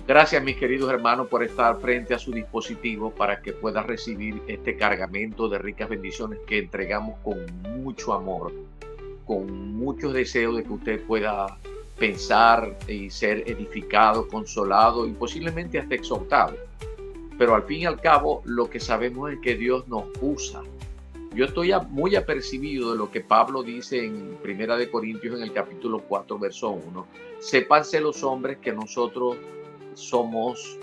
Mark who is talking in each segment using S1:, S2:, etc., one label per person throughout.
S1: Gracias, mis queridos hermanos, por estar frente a su dispositivo para que pueda recibir este cargamento de ricas bendiciones que entregamos con mucho amor, con muchos deseos de que usted pueda pensar y ser edificado, consolado y posiblemente hasta exhortado. Pero al fin y al cabo, lo que sabemos es que Dios nos usa. Yo estoy muy apercibido de lo que Pablo dice en Primera de Corintios en el capítulo 4, verso 1. Sépanse los hombres que nosotros somos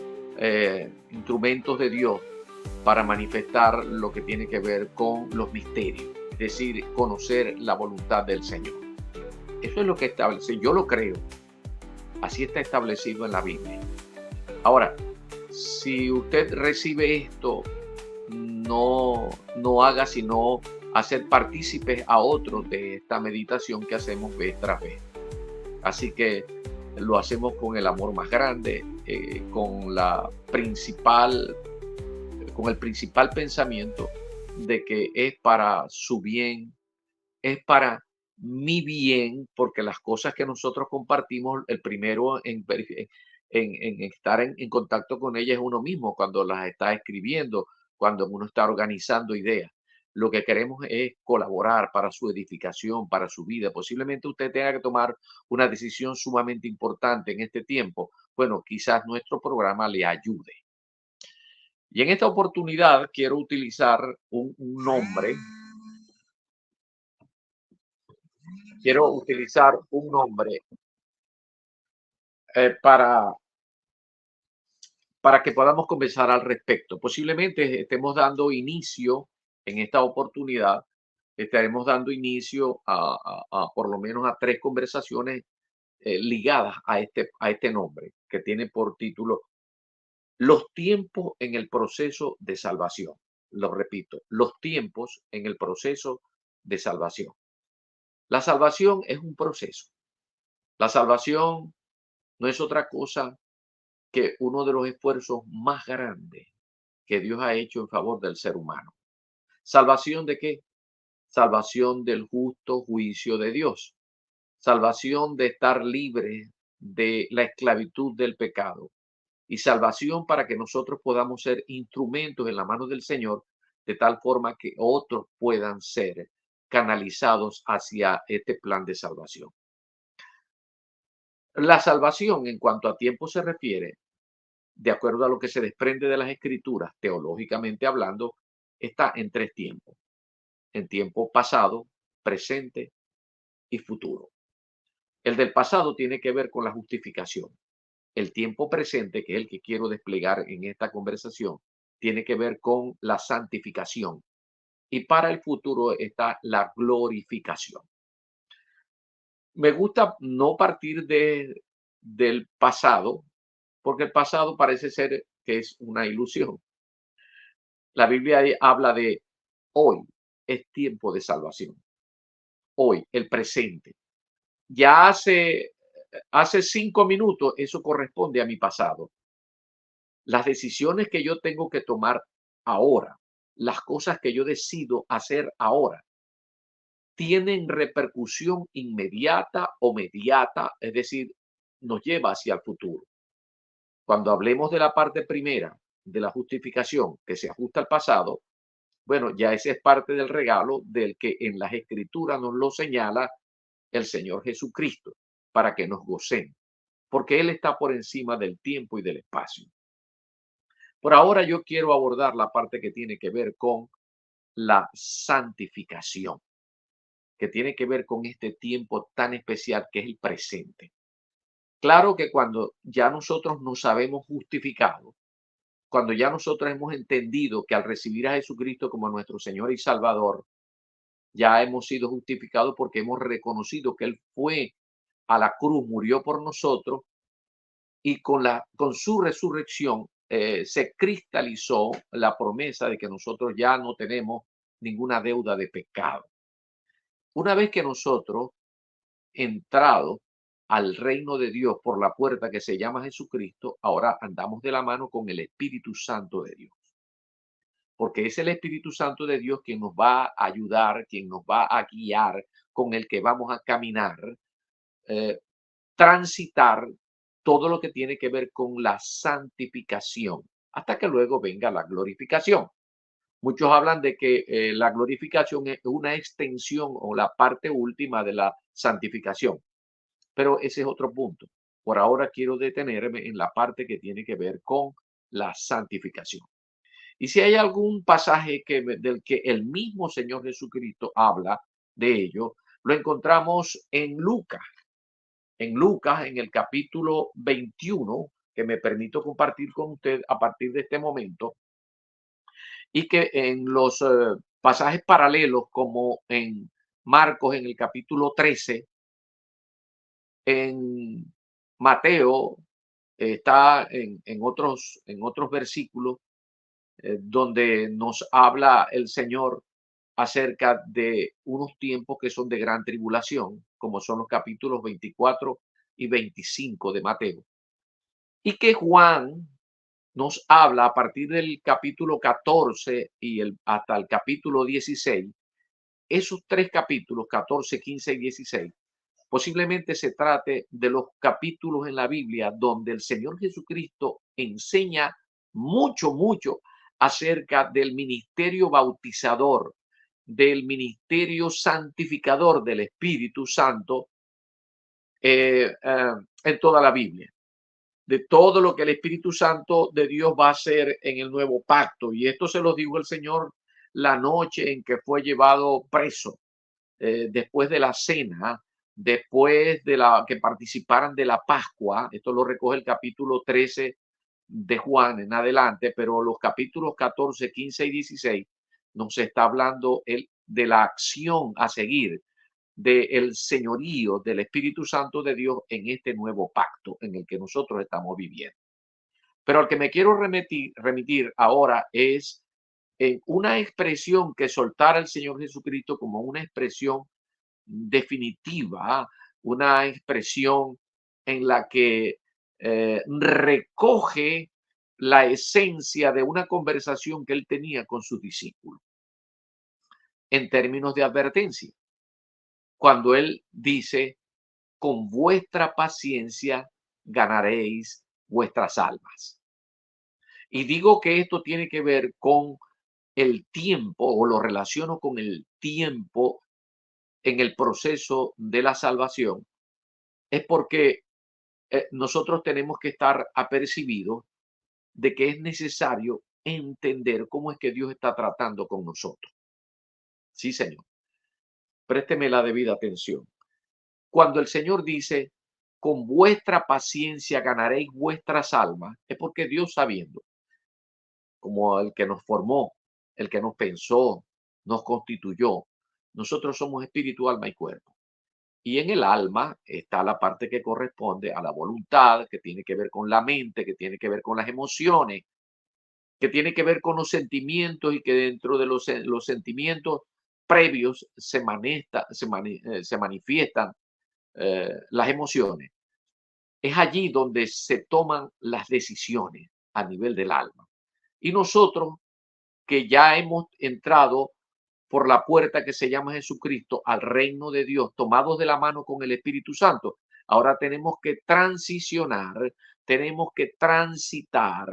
S1: instrumentos de Dios para manifestar lo que tiene que ver con los misterios, es decir, conocer la voluntad del Señor. Eso es lo que establece, yo lo creo, así está establecido en la Biblia. Ahora, si usted recibe esto, no haga sino hacer partícipes a otros de esta meditación que hacemos vez tras vez. Así que lo hacemos con el amor más grande, con el principal pensamiento de que es para su bien, es para mi bien, porque las cosas que nosotros compartimos, el primero en estar en contacto con ellas es uno mismo, cuando las está escribiendo, cuando uno está organizando ideas. Lo que queremos es colaborar para su edificación, para su vida. Posiblemente usted tenga que tomar una decisión sumamente importante en este tiempo. Bueno, quizás nuestro programa le ayude. Y en esta oportunidad quiero utilizar un nombre, quiero utilizar un nombre eh, para, para que podamos conversar al respecto. Posiblemente estemos dando inicio en esta oportunidad, estaremos dando inicio a por lo menos a tres conversaciones ligadas a este nombre, que tiene por título Los tiempos en el proceso de salvación. Lo repito, los tiempos en el proceso de salvación. La salvación es un proceso. La salvación no es otra cosa que uno de los esfuerzos más grandes que Dios ha hecho en favor del ser humano. ¿Salvación de qué? Salvación del justo juicio de Dios. Salvación de estar libre de la esclavitud del pecado. Y salvación para que nosotros podamos ser instrumentos en la mano del Señor, de tal forma que otros puedan ser canalizados hacia este plan de salvación. La salvación, en cuanto a tiempo se refiere, de acuerdo a lo que se desprende de las escrituras, teológicamente hablando, está en tres tiempos: en tiempo pasado, presente y futuro. El del pasado tiene que ver con la justificación. El tiempo presente, que es el que quiero desplegar en esta conversación, tiene que ver con la santificación. Y para el futuro está la glorificación. Me gusta no partir del pasado, porque el pasado parece ser que es una ilusión. La Biblia habla de hoy, es tiempo de salvación. Hoy, el presente. Ya hace 5 minutos, eso corresponde a mi pasado. Las decisiones que yo tengo que tomar ahora, las cosas que yo decido hacer ahora, tienen repercusión inmediata o mediata, es decir, nos lleva hacia el futuro. Cuando hablemos de la parte primera, de la justificación, que se ajusta al pasado, bueno, ya ese es parte del regalo del que en las escrituras nos lo señala el Señor Jesucristo, para que nos gocemos, porque Él está por encima del tiempo y del espacio. Por ahora yo quiero abordar la parte que tiene que ver con la santificación, que tiene que ver con este tiempo tan especial que es el presente. Claro que cuando ya nosotros nos sabemos justificados, cuando ya nosotros hemos entendido que al recibir a Jesucristo como nuestro Señor y Salvador, ya hemos sido justificados porque hemos reconocido que Él fue a la cruz, murió por nosotros y con su resurrección se cristalizó la promesa de que nosotros ya no tenemos ninguna deuda de pecado. Una vez que nosotros entrado al reino de Dios por la puerta que se llama Jesucristo, ahora andamos de la mano con el Espíritu Santo de Dios, porque es el Espíritu Santo de Dios quien nos va a ayudar, quien nos va a guiar, con el que vamos a caminar, eh, transitar todo lo que tiene que ver con la santificación, hasta que luego venga la glorificación. Muchos hablan de que la glorificación es una extensión o la parte última de la santificación, pero ese es otro punto. Por ahora quiero detenerme en la parte que tiene que ver con la santificación. Y si hay algún pasaje del que el mismo Señor Jesucristo habla de ello, lo encontramos en Lucas. En Lucas, en el capítulo 21, que me permito compartir con usted a partir de este momento, y que en los pasajes paralelos, como en Marcos, en el capítulo 13, en Mateo, está en otros versículos donde nos habla el Señor acerca de unos tiempos que son de gran tribulación, como son los capítulos 24 y 25 de Mateo. Y que Juan nos habla a partir del capítulo 14 y hasta el capítulo 16. Esos tres capítulos, 14, 15 y 16, posiblemente se trate de los capítulos en la Biblia donde el Señor Jesucristo enseña mucho acerca del ministerio bautizador, del ministerio santificador del Espíritu Santo en toda la Biblia, de todo lo que el Espíritu Santo de Dios va a hacer en el nuevo pacto. Y esto se lo dijo el Señor la noche en que fue llevado preso, después de la cena, después de la que participaran de la Pascua. Esto lo recoge el capítulo 13 de Juan en adelante, pero los capítulos 14, 15 y 16 nos está hablando de la acción a seguir, del señorío del Espíritu Santo de Dios en este nuevo pacto en el que nosotros estamos viviendo. Pero al que me quiero remitir ahora es en una expresión que soltara el Señor Jesucristo como una expresión definitiva, una expresión en la que recoge la esencia de una conversación que él tenía con sus discípulos en términos de advertencia. Cuando él dice, con vuestra paciencia ganaréis vuestras almas. Y digo que esto tiene que ver con el tiempo, o lo relaciono con el tiempo en el proceso de la salvación, es porque nosotros tenemos que estar apercibidos de que es necesario entender cómo es que Dios está tratando con nosotros. Sí, Señor. Présteme la debida atención. Cuando el Señor dice, con vuestra paciencia ganaréis vuestras almas, es porque Dios, sabiendo, como el que nos formó, el que nos pensó, nos constituyó, nosotros somos espíritu, alma y cuerpo. Y en el alma está la parte que corresponde a la voluntad, que tiene que ver con la mente, que tiene que ver con las emociones, que tiene que ver con los sentimientos, y que dentro de los sentimientos previos se manifiestan las emociones. Es allí donde se toman las decisiones a nivel del alma. Y nosotros, que ya hemos entrado por la puerta que se llama Jesucristo al reino de Dios, tomados de la mano con el Espíritu Santo, ahora tenemos que transicionar, tenemos que transitar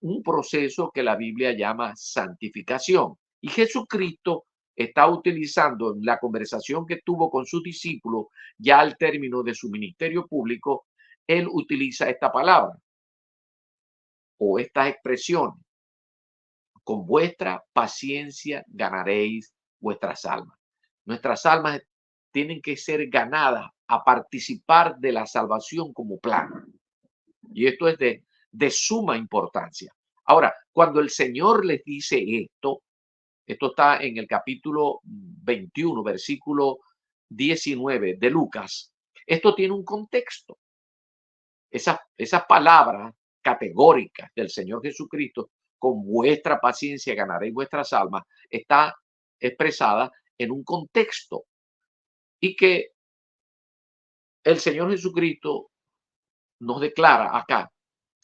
S1: un proceso que la Biblia llama santificación. Y Jesucristo está utilizando en la conversación que tuvo con sus discípulos, ya al término de su ministerio público, él utiliza esta palabra o estas expresiones: con vuestra paciencia ganaréis vuestras almas. Nuestras almas tienen que ser ganadas a participar de la salvación como plan. Y esto es de suma importancia. Ahora, cuando el Señor les dice esto está en el capítulo 21, versículo 19 de Lucas. Esto tiene un contexto. Esas palabras categóricas del Señor Jesucristo, con vuestra paciencia ganaréis vuestras almas, está expresada en un contexto, y que el Señor Jesucristo nos declara acá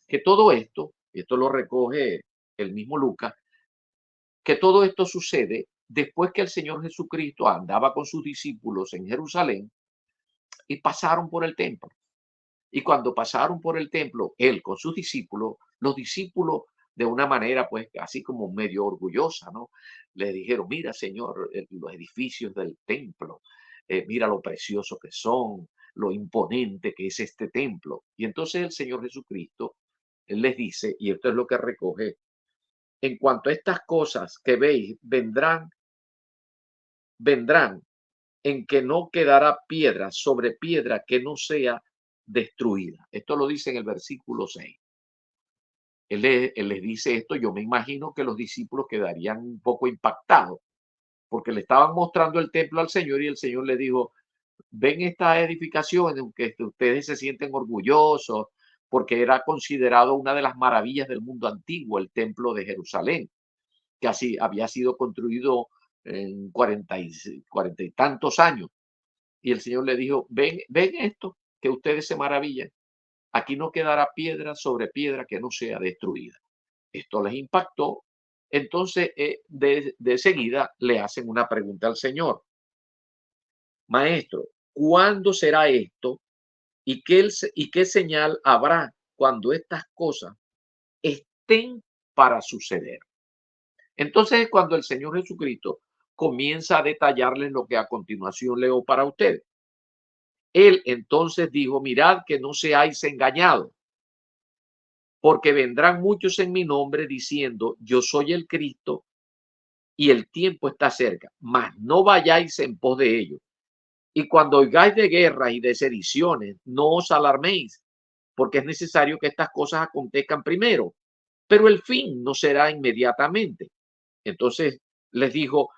S1: que todo esto, y esto lo recoge el mismo Lucas, que todo esto sucede después que el Señor Jesucristo andaba con sus discípulos en Jerusalén y pasaron por el templo. Y cuando pasaron por el templo, él con sus discípulos, los discípulos de una manera pues así como medio orgullosa, ¿no? Le dijeron, mira Señor, los edificios del templo, mira lo precioso que son, lo imponente que es este templo. Y entonces el Señor Jesucristo él les dice, y esto es lo que recoge, en cuanto a estas cosas que veis, vendrán en que no quedará piedra sobre piedra que no sea destruida. Esto lo dice en el versículo 6. Él les dice esto, yo me imagino que los discípulos quedarían un poco impactados, porque le estaban mostrando el templo al Señor y el Señor le dijo, ven esta edificación en que ustedes se sienten orgullosos, porque era considerado una de las maravillas del mundo antiguo, el templo de Jerusalén, que así había sido construido en 40 y tantos años. Y el Señor le dijo, ven esto, que ustedes se maravillan. Aquí no quedará piedra sobre piedra que no sea destruida. Esto les impactó. Entonces, de seguida le hacen una pregunta al Señor. Maestro, ¿cuándo será esto? ¿Y qué señal habrá cuando estas cosas estén para suceder? Entonces, cuando el Señor Jesucristo comienza a detallarles lo que a continuación leo para ustedes. Él entonces dijo, mirad que no seáis engañados, porque vendrán muchos en mi nombre diciendo, yo soy el Cristo y el tiempo está cerca, mas no vayáis en pos de ellos. Y cuando oigáis de guerras y de sediciones, no os alarméis, porque es necesario que estas cosas acontezcan primero, pero el fin no será inmediatamente. Entonces les dijo,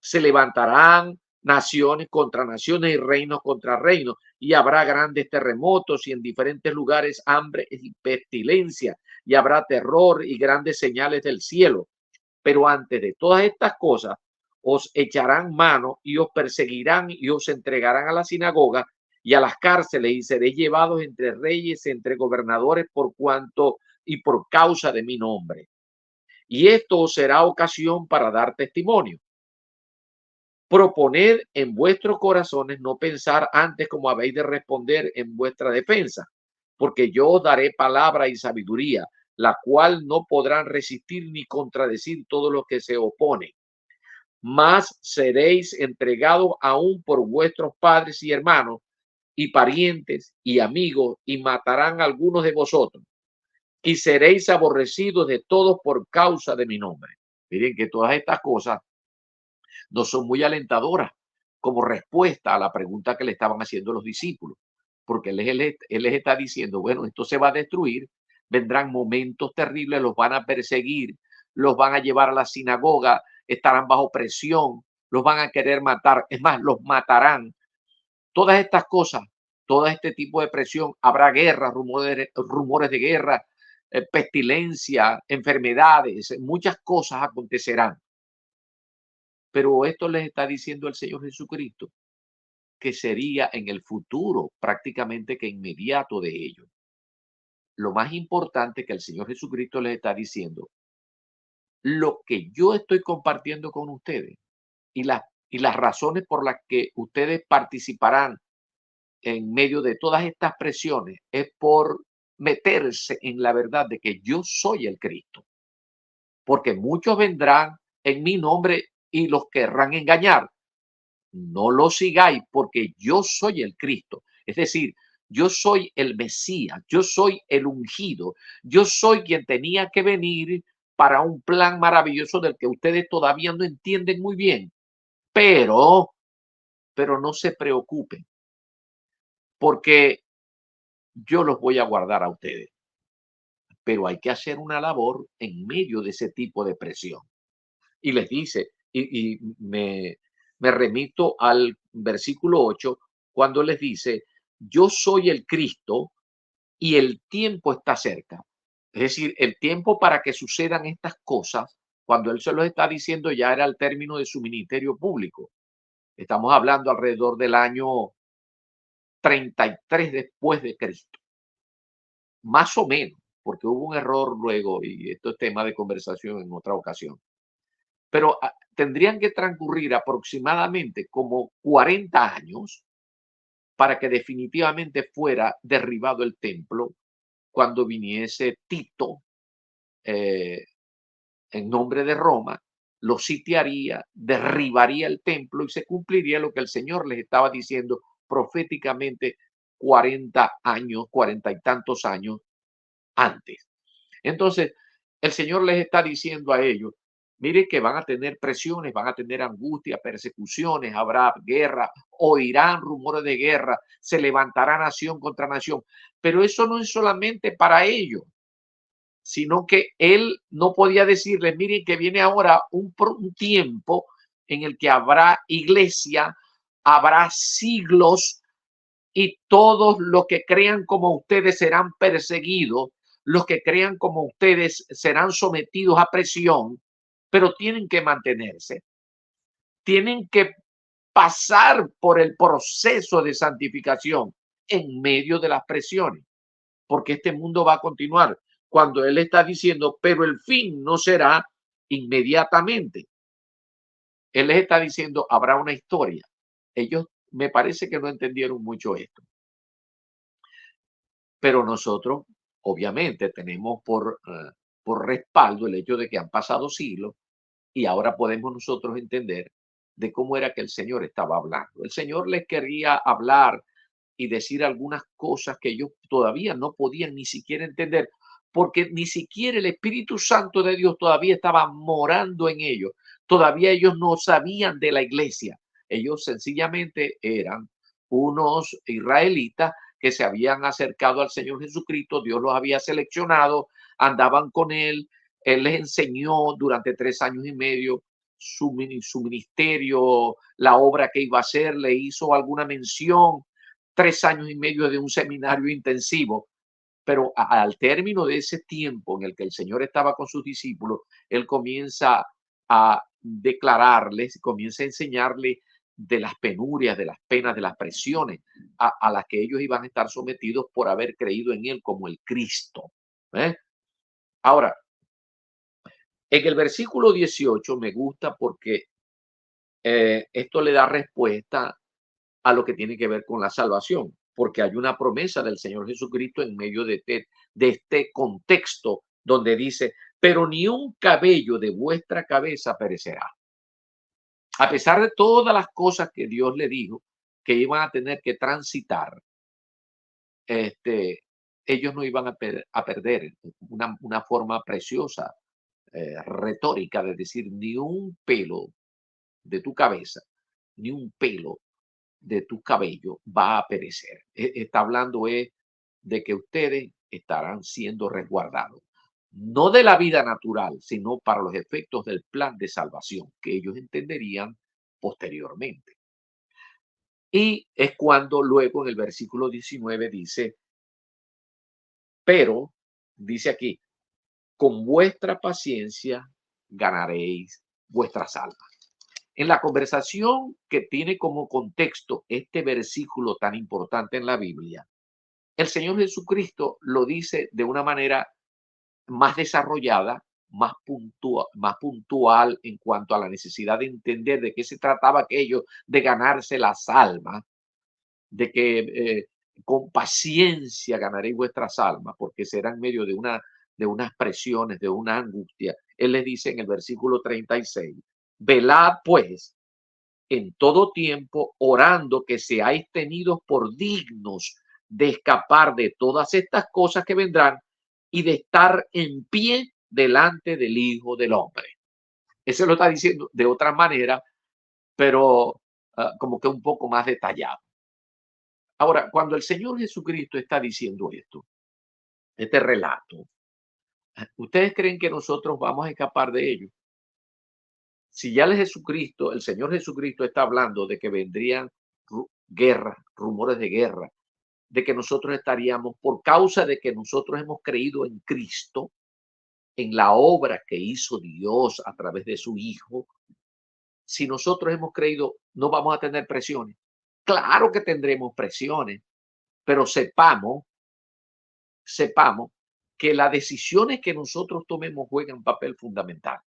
S1: se levantarán naciones contra naciones y reinos contra reinos, y habrá grandes terremotos y en diferentes lugares hambre y pestilencia, y habrá terror y grandes señales del cielo. Pero antes de todas estas cosas, os echarán mano y os perseguirán y os entregarán a la sinagoga y a las cárceles y seréis llevados entre reyes, entre gobernadores por cuanto y por causa de mi nombre. Y esto os será ocasión para dar testimonio. Proponed en vuestros corazones no pensar antes como habéis de responder en vuestra defensa, porque yo os daré palabra y sabiduría, la cual no podrán resistir ni contradecir todo lo que se opone. Mas seréis entregados aún por vuestros padres y hermanos y parientes y amigos, y matarán a algunos de vosotros, y seréis aborrecidos de todos por causa de mi nombre. Miren que todas estas cosas no son muy alentadoras como respuesta a la pregunta que le estaban haciendo los discípulos, porque él les está diciendo, bueno, esto se va a destruir, vendrán momentos terribles, los van a perseguir, los van a llevar a la sinagoga, estarán bajo presión, los van a querer matar, es más, los matarán. Todas estas cosas, todo este tipo de presión, habrá guerra, rumores de guerra, pestilencia, enfermedades, muchas cosas acontecerán. Pero esto les está diciendo el Señor Jesucristo, que sería en el futuro, prácticamente que inmediato de ello. Lo más importante que el Señor Jesucristo les está diciendo, lo que yo estoy compartiendo con ustedes y las razones por las que ustedes participarán en medio de todas estas presiones es por meterse en la verdad de que yo soy el Cristo, porque muchos vendrán en mi nombre y los querrán engañar. No lo sigáis porque yo soy el Cristo. Es decir, yo soy el Mesías, yo soy el ungido, yo soy quien tenía que venir para un plan maravilloso del que ustedes todavía no entienden muy bien. Pero, pero no se preocupen, porque yo los voy a guardar a ustedes. Pero hay que hacer una labor en medio de ese tipo de presión. Y les dice, me remito al versículo 8, cuando les dice, yo soy el Cristo y el tiempo está cerca. Es decir, el tiempo para que sucedan estas cosas, cuando él se los está diciendo, ya era el término de su ministerio público. Estamos hablando alrededor del año 33 después de Cristo, más o menos, porque hubo un error luego, y esto es tema de conversación en otra ocasión. Pero tendrían que transcurrir aproximadamente como 40 años para que definitivamente fuera derribado el templo cuando viniese Tito en nombre de Roma, lo sitiaría, derribaría el templo y se cumpliría lo que el Señor les estaba diciendo proféticamente 40 años, 40 y tantos años antes. Entonces, el Señor les está diciendo a ellos, mire que van a tener presiones, van a tener angustia, persecuciones, habrá guerra, oirán rumores de guerra, se levantará nación contra nación, pero eso no es solamente para ellos, sino que él no podía decirles, miren que viene ahora un tiempo en el que habrá iglesia, habrá siglos y todos los que crean como ustedes serán perseguidos, los que crean como ustedes serán sometidos a presión, pero tienen que mantenerse, tienen que pasar por el proceso de santificación en medio de las presiones, porque este mundo va a continuar. Cuando él está diciendo, pero el fin no será inmediatamente. Él les está diciendo, habrá una historia. Ellos me parece que no entendieron mucho esto. Pero nosotros, obviamente, tenemos por respaldo el hecho de que han pasado siglos y ahora podemos nosotros entender de cómo era que el Señor estaba hablando. El Señor les quería hablar y decir algunas cosas que ellos todavía no podían ni siquiera entender, porque ni siquiera el Espíritu Santo de Dios todavía estaba morando en ellos. Todavía ellos no sabían de la iglesia. Ellos sencillamente eran unos israelitas que se habían acercado al Señor Jesucristo. Dios los había seleccionado, andaban con él. Él les enseñó durante 3 años y medio su ministerio, la obra que iba a hacer, le hizo alguna mención, 3 años y medio de un seminario intensivo, pero al término de ese tiempo en el que el Señor estaba con sus discípulos, Él comienza a declararles, comienza a enseñarles de las penurias, de las penas, de las presiones a las que ellos iban a estar sometidos por haber creído en Él como el Cristo. ¿eh? Ahora, en el versículo 18 me gusta porque esto le da respuesta a lo que tiene que ver con la salvación, porque hay una promesa del Señor Jesucristo en medio de este contexto donde dice, pero ni un cabello de vuestra cabeza perecerá. A pesar de todas las cosas que Dios le dijo que iban a tener que transitar, ellos no iban a perder una forma preciosa, retórica de decir, ni un pelo de tu cabeza, ni un pelo de tu cabello va a perecer. Está hablando de que ustedes estarán siendo resguardados, no de la vida natural, sino para los efectos del plan de salvación que ellos entenderían posteriormente. Y es cuando luego en el versículo 19 dice, pero, dice aquí, con vuestra paciencia ganaréis vuestras almas. En la conversación que tiene como contexto este versículo tan importante en la Biblia, el Señor Jesucristo lo dice de una manera más desarrollada, más puntual en cuanto a la necesidad de entender de qué se trataba aquello de ganarse las almas, de que con paciencia ganaréis vuestras almas, porque será en medio de unas presiones, de una angustia. Él les dice en el versículo 36, velad pues en todo tiempo, orando que seáis tenidos por dignos de escapar de todas estas cosas que vendrán y de estar en pie delante del Hijo del Hombre. Eso lo está diciendo de otra manera, pero como que un poco más detallado. Ahora, cuando el Señor Jesucristo está diciendo esto, este relato, ¿ustedes creen que nosotros vamos a escapar de ello? Si ya el Señor Jesucristo está hablando de que vendrían guerras, rumores de guerra, de que nosotros estaríamos, por causa de que nosotros hemos creído en Cristo, en la obra que hizo Dios a través de su Hijo, si nosotros hemos creído, no vamos a tener presiones. Claro que tendremos presiones, pero sepamos que las decisiones que nosotros tomemos juegan papel fundamental.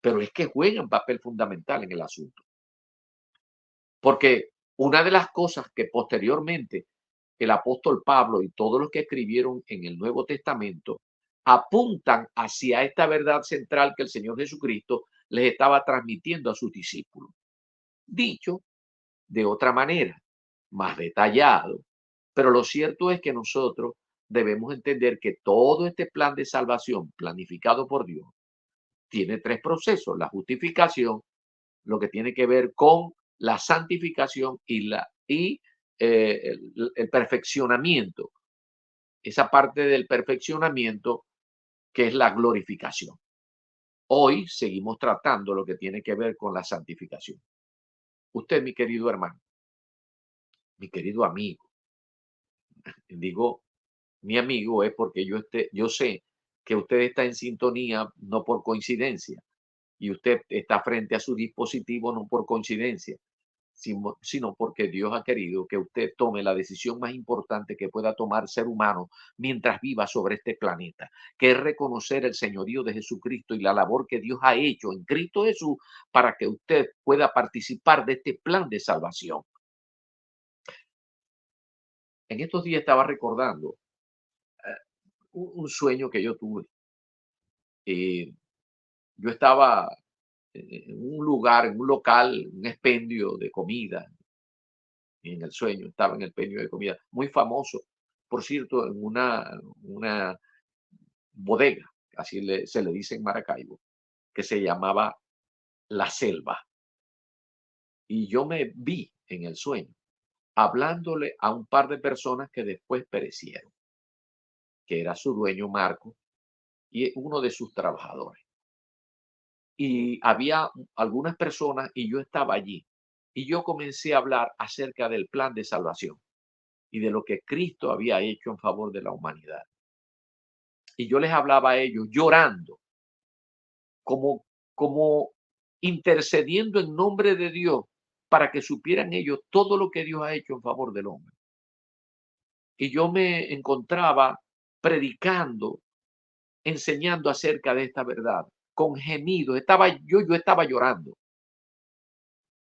S1: Pero es que juegan papel fundamental en el asunto. Porque Una de las cosas que posteriormente el apóstol Pablo y todos los que escribieron en el Nuevo Testamento apuntan hacia esta verdad central que el Señor Jesucristo les estaba transmitiendo a sus discípulos. Dicho de otra manera, más detallado, pero lo cierto es que nosotros debemos entender que todo este plan de salvación planificado por Dios tiene tres procesos: la justificación, lo que tiene que ver con la santificación y el perfeccionamiento, esa parte del perfeccionamiento que es la glorificación. Hoy seguimos tratando lo que tiene que ver con la santificación. Usted, mi querido hermano, mi querido amigo, digo mi amigo es porque yo sé que usted está en sintonía no por coincidencia y usted está frente a su dispositivo no por coincidencia, sino porque Dios ha querido que usted tome la decisión más importante que pueda tomar ser humano mientras viva sobre este planeta, que es reconocer el señorío de Jesucristo y la labor que Dios ha hecho en Cristo Jesús para que usted pueda participar de este plan de salvación. En estos días estaba recordando un sueño que yo tuve. Eh, yo estaba en un lugar, en un local, un expendio de comida, y en el sueño estaba en el expendio de comida, muy famoso, por cierto, en una bodega, se le dice en Maracaibo, que se llamaba La Selva. Y yo me vi en el sueño hablándole a un par de personas que después perecieron, que era su dueño Marco y uno de sus trabajadores. Y había algunas personas y yo estaba allí. Y yo comencé a hablar acerca del plan de salvación y de lo que Cristo había hecho en favor de la humanidad. Y yo les hablaba a ellos llorando, como, como intercediendo en nombre de Dios para que supieran ellos todo lo que Dios ha hecho en favor del hombre. Y yo me encontraba predicando, enseñando acerca de esta verdad, con gemidos. Yo estaba llorando.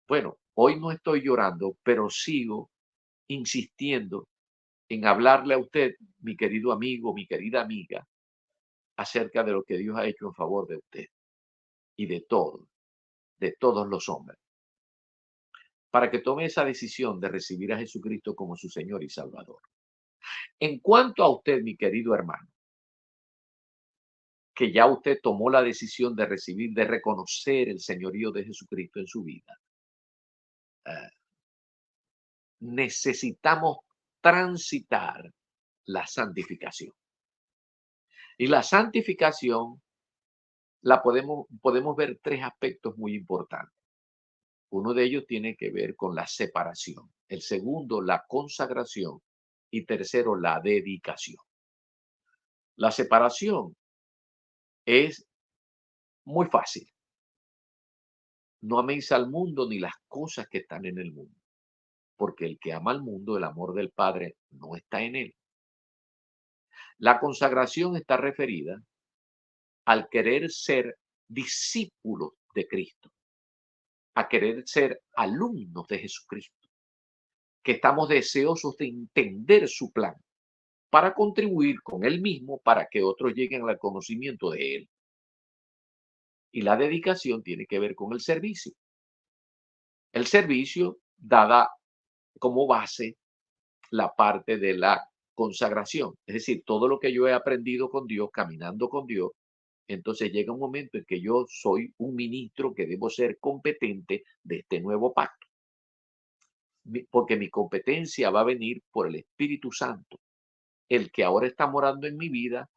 S1: Bueno, hoy no estoy llorando, pero sigo insistiendo en hablarle a usted, mi querido amigo, mi querida amiga, acerca de lo que Dios ha hecho en favor de usted y de todos los hombres, para que tome esa decisión de recibir a Jesucristo como su Señor y Salvador. En cuanto a usted, mi querido hermano, que ya usted tomó la decisión de recibir, de reconocer el señorío de Jesucristo en su vida, eh, necesitamos transitar la santificación. Y la santificación podemos ver tres aspectos muy importantes. Uno de ellos tiene que ver con la separación. El segundo, la consagración. Y tercero, la dedicación. La separación es muy fácil. No améis al mundo ni las cosas que están en el mundo, porque el que ama al mundo, el amor del Padre no está en él. La consagración está referida al querer ser discípulos de Cristo, a querer ser alumnos de Jesucristo, que estamos deseosos de entender su plan para contribuir con él mismo para que otros lleguen al conocimiento de él. Y la dedicación tiene que ver con el servicio. El servicio dada como base la parte de la consagración, es decir, todo lo que yo he aprendido con Dios, caminando con Dios, entonces llega un momento en que yo soy un ministro que debo ser competente de este nuevo pacto, porque mi competencia va a venir por el Espíritu Santo, el que ahora está morando en mi vida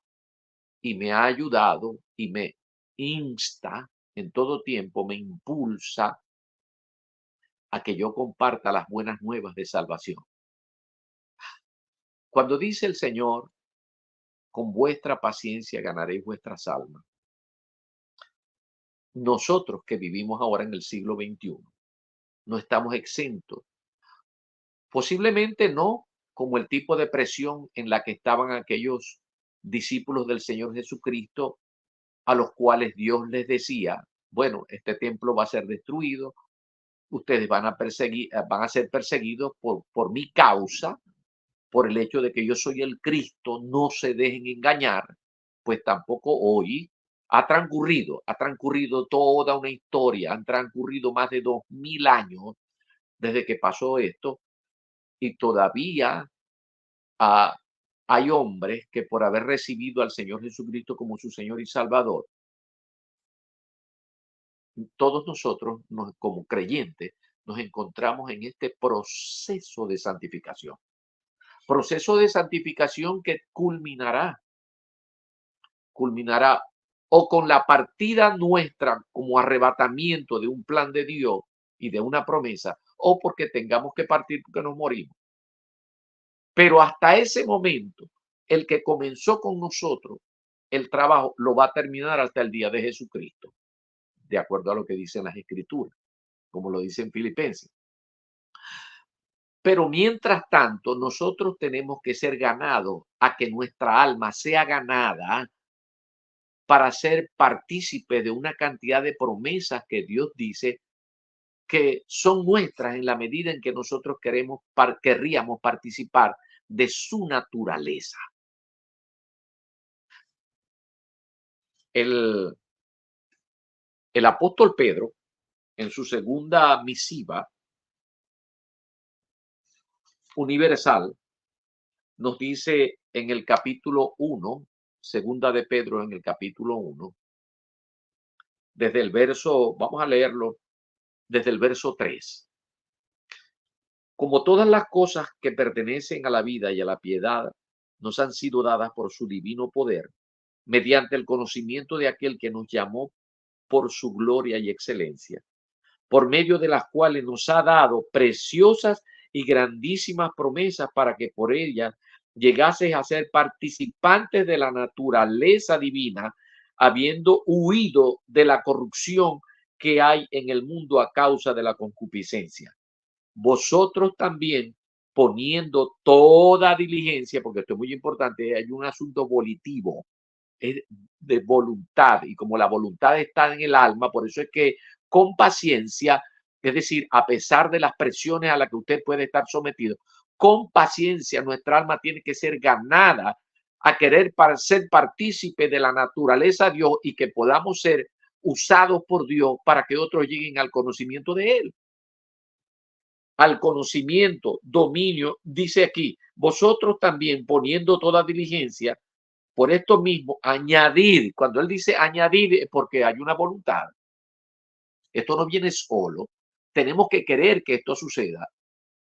S1: y me ha ayudado y me insta en todo tiempo, me impulsa a que yo comparta las buenas nuevas de salvación. Cuando dice el Señor, con vuestra paciencia ganaréis vuestras almas, nosotros que vivimos ahora en el siglo XXI, no estamos exentos. Posiblemente no como el tipo de presión en la que estaban aquellos discípulos del Señor Jesucristo, a los cuales Dios les decía, bueno, este templo va a ser destruido, ustedes van a ser perseguidos por mi causa, por el hecho de que yo soy el Cristo, no se dejen engañar, pues tampoco hoy ha transcurrido toda una historia, han transcurrido más de 2000 años desde que pasó esto y todavía ah, hay hombres que por haber recibido al Señor Jesucristo como su Señor y Salvador, todos nosotros como creyentes nos encontramos en este proceso de santificación. Proceso de santificación que culminará o con la partida nuestra como arrebatamiento de un plan de Dios y de una promesa, o porque tengamos que partir porque nos morimos. Pero hasta ese momento, el que comenzó con nosotros el trabajo lo va a terminar hasta el día de Jesucristo, de acuerdo a lo que dicen las Escrituras, como lo dicen Filipenses. Pero mientras tanto, nosotros tenemos que ser ganados a que nuestra alma sea ganada para ser partícipe de una cantidad de promesas que Dios dice que son nuestras en la medida en que nosotros querríamos participar de su naturaleza. El, el apóstol Pedro, en su segunda misiva universal, nos dice en el capítulo 1, segunda de Pedro en el capítulo 1, desde el verso, vamos a leerlo, desde el verso 3. Como todas las cosas que pertenecen a la vida y a la piedad nos han sido dadas por su divino poder, mediante el conocimiento de aquel que nos llamó por su gloria y excelencia, por medio de las cuales nos ha dado preciosas y grandísimas promesas para que por ellas llegases a ser participantes de la naturaleza divina, habiendo huido de la corrupción que hay en el mundo a causa de la concupiscencia. Vosotros también poniendo toda diligencia, porque esto es muy importante, hay un asunto volitivo, es de voluntad, y como la voluntad está en el alma, por eso es que con paciencia, es decir, a pesar de las presiones a las que usted puede estar sometido, con paciencia nuestra alma tiene que ser ganada a querer para ser partícipe de la naturaleza de Dios y que podamos ser usados por Dios para que otros lleguen al conocimiento de Él. Al conocimiento, dominio, dice aquí, vosotros también poniendo toda diligencia, por esto mismo, añadir, cuando él dice añadir, es porque hay una voluntad. Esto no viene solo. Tenemos que querer que esto suceda.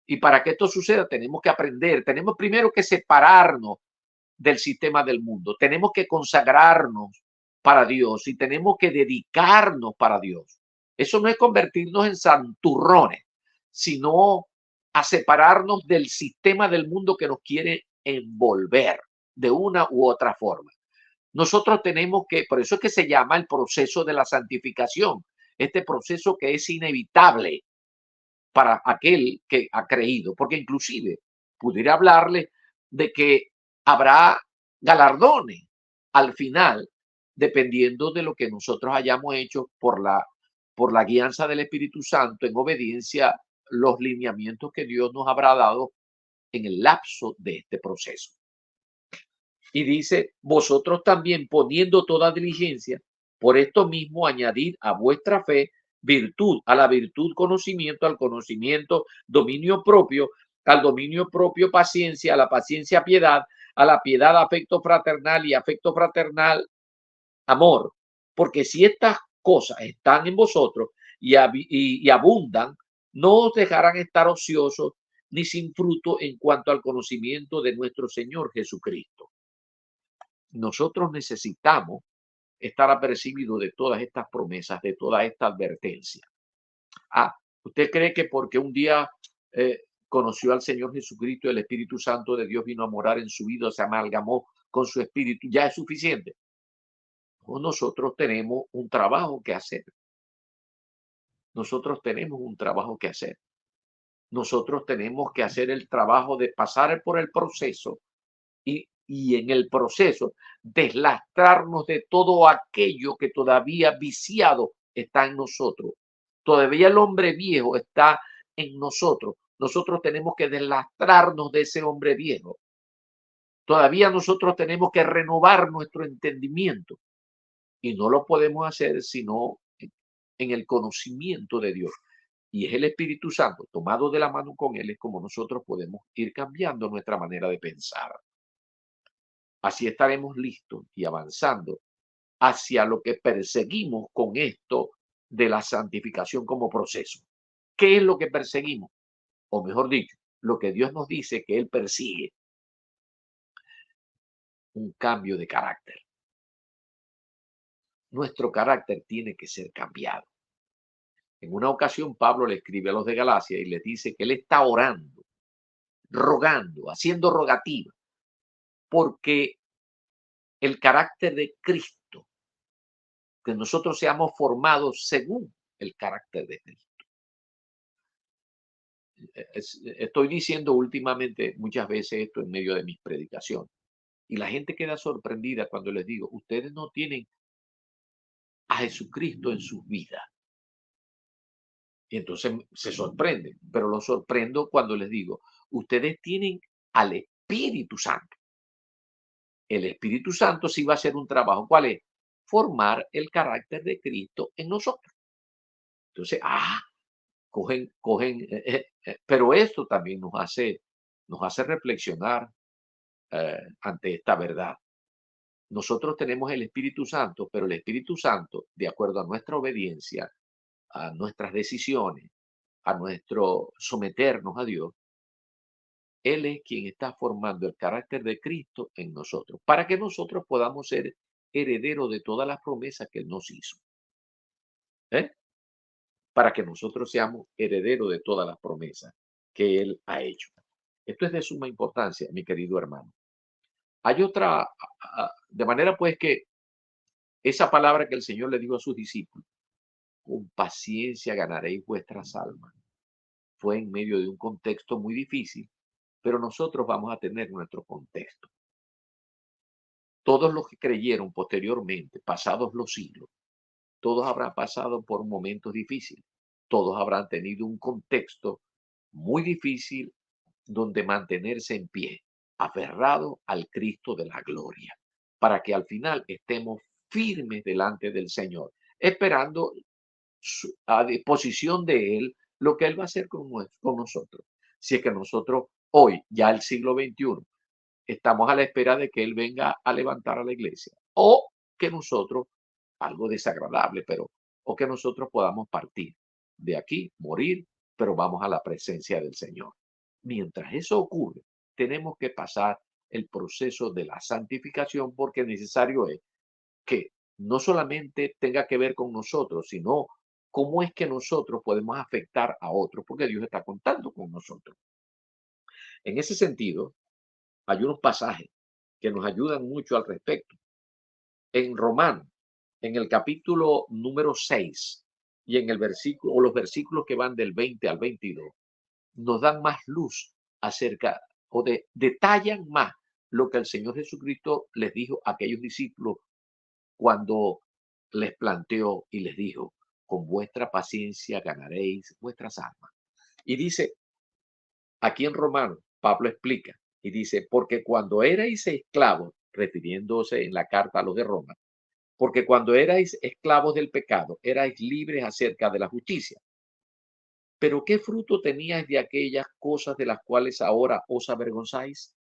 S1: Y para que esto suceda, tenemos que aprender. Tenemos primero que separarnos del sistema del mundo. Tenemos que consagrarnos para Dios y tenemos que dedicarnos para Dios. Eso no es convertirnos en santurrones, sino a separarnos del sistema del mundo que nos quiere envolver de una u otra forma. Nosotros tenemos que, por eso es que se llama el proceso de la santificación, este proceso que es inevitable para aquel que ha creído, porque inclusive pudiera hablarle de que habrá galardones al final, dependiendo de lo que nosotros hayamos hecho por la guianza del Espíritu Santo en obediencia los lineamientos que Dios nos habrá dado en el lapso de este proceso. Y dice, vosotros también poniendo toda diligencia, por esto mismo añadid a vuestra fe virtud, a la virtud conocimiento, al conocimiento dominio propio, al dominio propio paciencia, a la paciencia piedad, a la piedad afecto fraternal y afecto fraternal amor. Porque si estas cosas están en vosotros y abundan, no os dejarán estar ociosos ni sin fruto en cuanto al conocimiento de nuestro Señor Jesucristo. Nosotros necesitamos estar apercibidos de todas estas promesas, de toda esta advertencia. ¿Usted cree que porque un día conoció al Señor Jesucristo, el Espíritu Santo de Dios vino a morar en su vida, se amalgamó con su espíritu, ya es suficiente? Nosotros tenemos un trabajo que hacer. Nosotros tenemos un trabajo que hacer. Nosotros tenemos que hacer el trabajo de pasar por el proceso y en el proceso deslastrarnos de todo aquello que todavía viciado está en nosotros Todavía el hombre viejo está en nosotros. Nosotros tenemos que deslastrarnos de ese hombre viejo. Todavía nosotros tenemos que renovar nuestro entendimiento y no lo podemos hacer sino en el conocimiento de Dios. Y es el Espíritu Santo, tomado de la mano con Él, es como nosotros podemos ir cambiando nuestra manera de pensar. Así estaremos listos y avanzando hacia lo que perseguimos con esto de la santificación como proceso. ¿Qué es lo que perseguimos? O mejor dicho, lo que Dios nos dice que Él persigue, un cambio de carácter. Nuestro carácter tiene que ser cambiado. En una ocasión, Pablo le escribe a los de Galacia y les dice que él está orando, rogando, haciendo rogativa, porque el carácter de Cristo, que nosotros seamos formados según el carácter de Cristo. Estoy diciendo últimamente muchas veces esto en medio de mis predicaciones y la gente queda sorprendida cuando les digo, ustedes no tienen a Jesucristo en sus vidas. Y entonces se sorprende, pero lo sorprendo cuando les digo, ustedes tienen al Espíritu Santo. El Espíritu Santo sí va a hacer un trabajo. ¿Cuál es? Formar el carácter de Cristo en nosotros. Entonces, pero esto también nos hace reflexionar ante esta verdad. Nosotros tenemos el Espíritu Santo, pero el Espíritu Santo, de acuerdo a nuestra obediencia, a nuestras decisiones, a nuestro someternos a Dios, Él es quien está formando el carácter de Cristo en nosotros, para que nosotros podamos ser herederos de todas las promesas que Él nos hizo. ¿eh? Para que nosotros seamos herederos de todas las promesas que Él ha hecho. Esto es de suma importancia, mi querido hermano. Hay otra, de manera pues que esa palabra que el Señor le dijo a sus discípulos, con paciencia ganaréis vuestras almas, fue en medio de un contexto muy difícil, pero nosotros vamos a tener nuestro contexto. Todos los que creyeron posteriormente, pasados los siglos, todos habrán pasado por momentos difíciles, todos habrán tenido un contexto muy difícil donde mantenerse en pie, aferrado al Cristo de la gloria, para que al final estemos firmes delante del Señor, esperando a disposición de Él lo que Él va a hacer con nosotros. Si es que nosotros hoy, ya el siglo XXI, estamos a la espera de que Él venga a levantar a la iglesia, o que nosotros, algo desagradable, pero, o que nosotros podamos partir de aquí, morir, pero vamos a la presencia del Señor. Mientras eso ocurre, tenemos que pasar el proceso de la santificación porque necesario es que no solamente tenga que ver con nosotros, sino cómo es que nosotros podemos afectar a otros, porque Dios está contando con nosotros. En ese sentido, hay unos pasajes que nos ayudan mucho al respecto. En Romano, en el capítulo número 6 y en el versículo, o los versículos que van del 20 al 22, nos dan más luz acerca detallan más lo que el Señor Jesucristo les dijo a aquellos discípulos cuando les planteó y les dijo, con vuestra paciencia ganaréis vuestras almas. Y dice, aquí en Romano, Pablo explica y dice, porque cuando erais esclavos, refiriéndose en la carta a los de Roma, porque cuando erais esclavos del pecado, erais libres acerca de la justicia. Pero ¿qué fruto teníais de aquellas cosas de las cuales ahora os avergonzáis?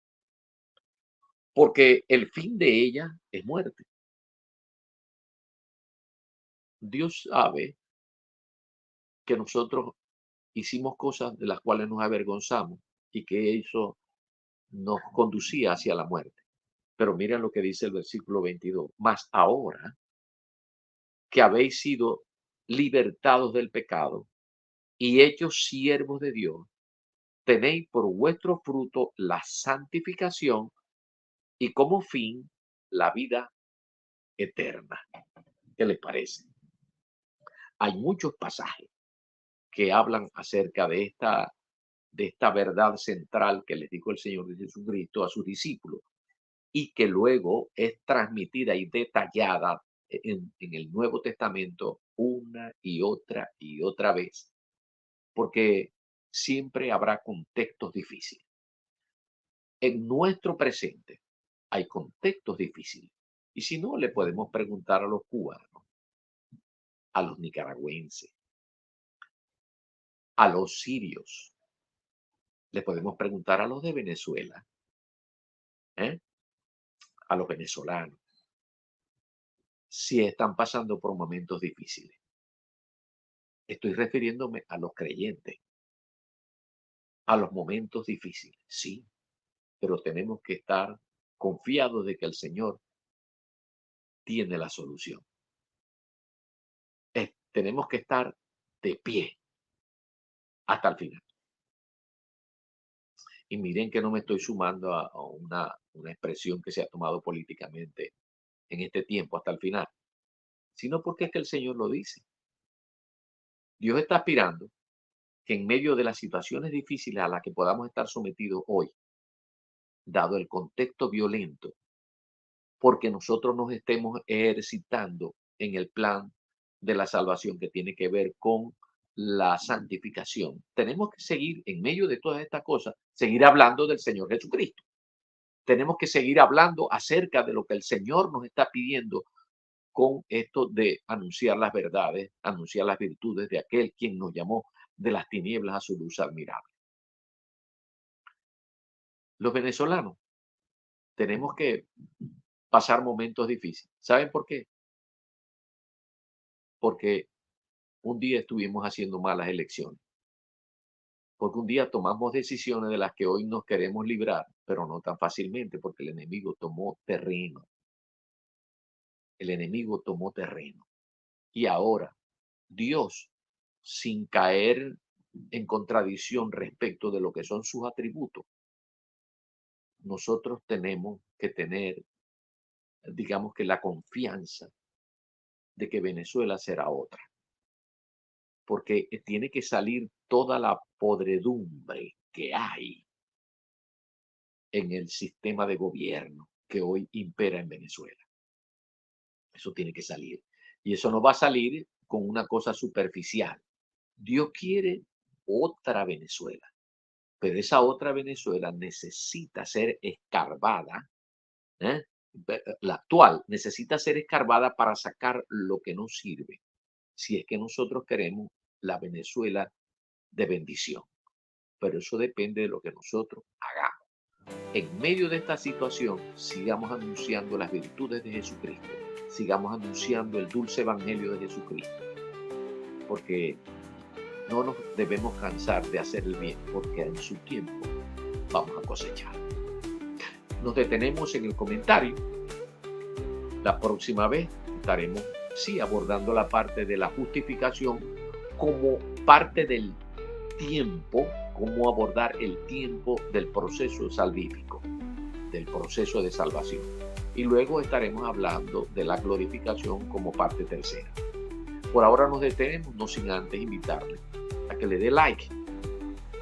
S1: Porque el fin de ellas es muerte. Dios sabe que nosotros hicimos cosas de las cuales nos avergonzamos y que eso nos conducía hacia la muerte. Pero miren lo que dice el versículo 22. Mas ahora que habéis sido libertados del pecado y hechos siervos de Dios, tenéis por vuestro fruto la santificación y como fin la vida eterna. ¿Qué les parece? Hay muchos pasajes que hablan acerca de esta verdad central que les dijo el Señor Jesucristo a sus discípulos y que luego es transmitida y detallada en el Nuevo Testamento una y otra vez, porque siempre habrá contextos difíciles. En nuestro presente hay contextos difíciles. Y si no, le podemos preguntar a los cubanos, a los nicaragüenses, a los sirios, le podemos preguntar a los de Venezuela, ¿eh? A los venezolanos, si están pasando por momentos difíciles. Estoy refiriéndome a los creyentes, a los momentos difíciles, sí, pero tenemos que estar confiados de que el Señor tiene la solución. Tenemos que estar de pie hasta el final. Y miren que no me estoy sumando a una expresión que se ha tomado políticamente en este tiempo hasta el final, sino porque es que el Señor lo dice. Dios está aspirando que en medio de las situaciones difíciles a las que podamos estar sometidos hoy, dado el contexto violento, porque nosotros nos estemos ejercitando en el plan de la salvación que tiene que ver con la santificación. Tenemos que seguir en medio de todas estas cosas, seguir hablando del Señor Jesucristo. Tenemos que seguir hablando acerca de lo que el Señor nos está pidiendo con esto de anunciar las verdades, anunciar las virtudes de aquel quien nos llamó de las tinieblas a su luz admirable. Los venezolanos tenemos que pasar momentos difíciles. ¿Saben por qué? Porque un día estuvimos haciendo malas elecciones. Porque un día tomamos decisiones de las que hoy nos queremos librar, pero no tan fácilmente, porque el enemigo tomó terreno. El enemigo tomó terreno. Y ahora Dios, sin caer en contradicción respecto de lo que son sus atributos, nosotros tenemos que tener, digamos que la confianza de que Venezuela será otra. Porque tiene que salir toda la podredumbre que hay en el sistema de gobierno que hoy impera en Venezuela. Eso tiene que salir. Y eso no va a salir con una cosa superficial. Dios quiere otra Venezuela, pero esa otra Venezuela necesita ser escarbada. ¿eh? La actual necesita ser escarbada para sacar lo que no sirve, si es que nosotros queremos la Venezuela de bendición. Pero eso depende de lo que nosotros hagamos. En medio de esta situación, sigamos anunciando las virtudes de Jesucristo, sigamos anunciando el dulce evangelio de Jesucristo, porque no nos debemos cansar de hacer el bien, porque en su tiempo vamos a cosechar. Nos detenemos en el comentario. La próxima vez estaremos, sí, abordando la parte de la justificación como parte del tiempo, cómo abordar el tiempo del proceso salvífico, del proceso de salvación. Y luego estaremos hablando de la glorificación como parte tercera. Por ahora nos detenemos, no sin antes invitarle a que le dé like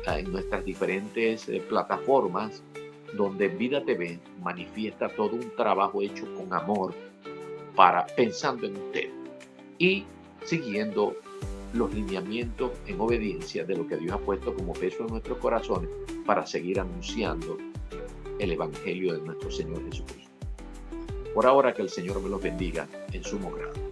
S1: en nuestras diferentes plataformas, donde Vida TV manifiesta todo un trabajo hecho con amor, pensando en usted y siguiendo los lineamientos en obediencia de lo que Dios ha puesto como peso en nuestros corazones para seguir anunciando el evangelio de nuestro Señor Jesucristo. Por ahora, que el Señor me los bendiga en sumo grado.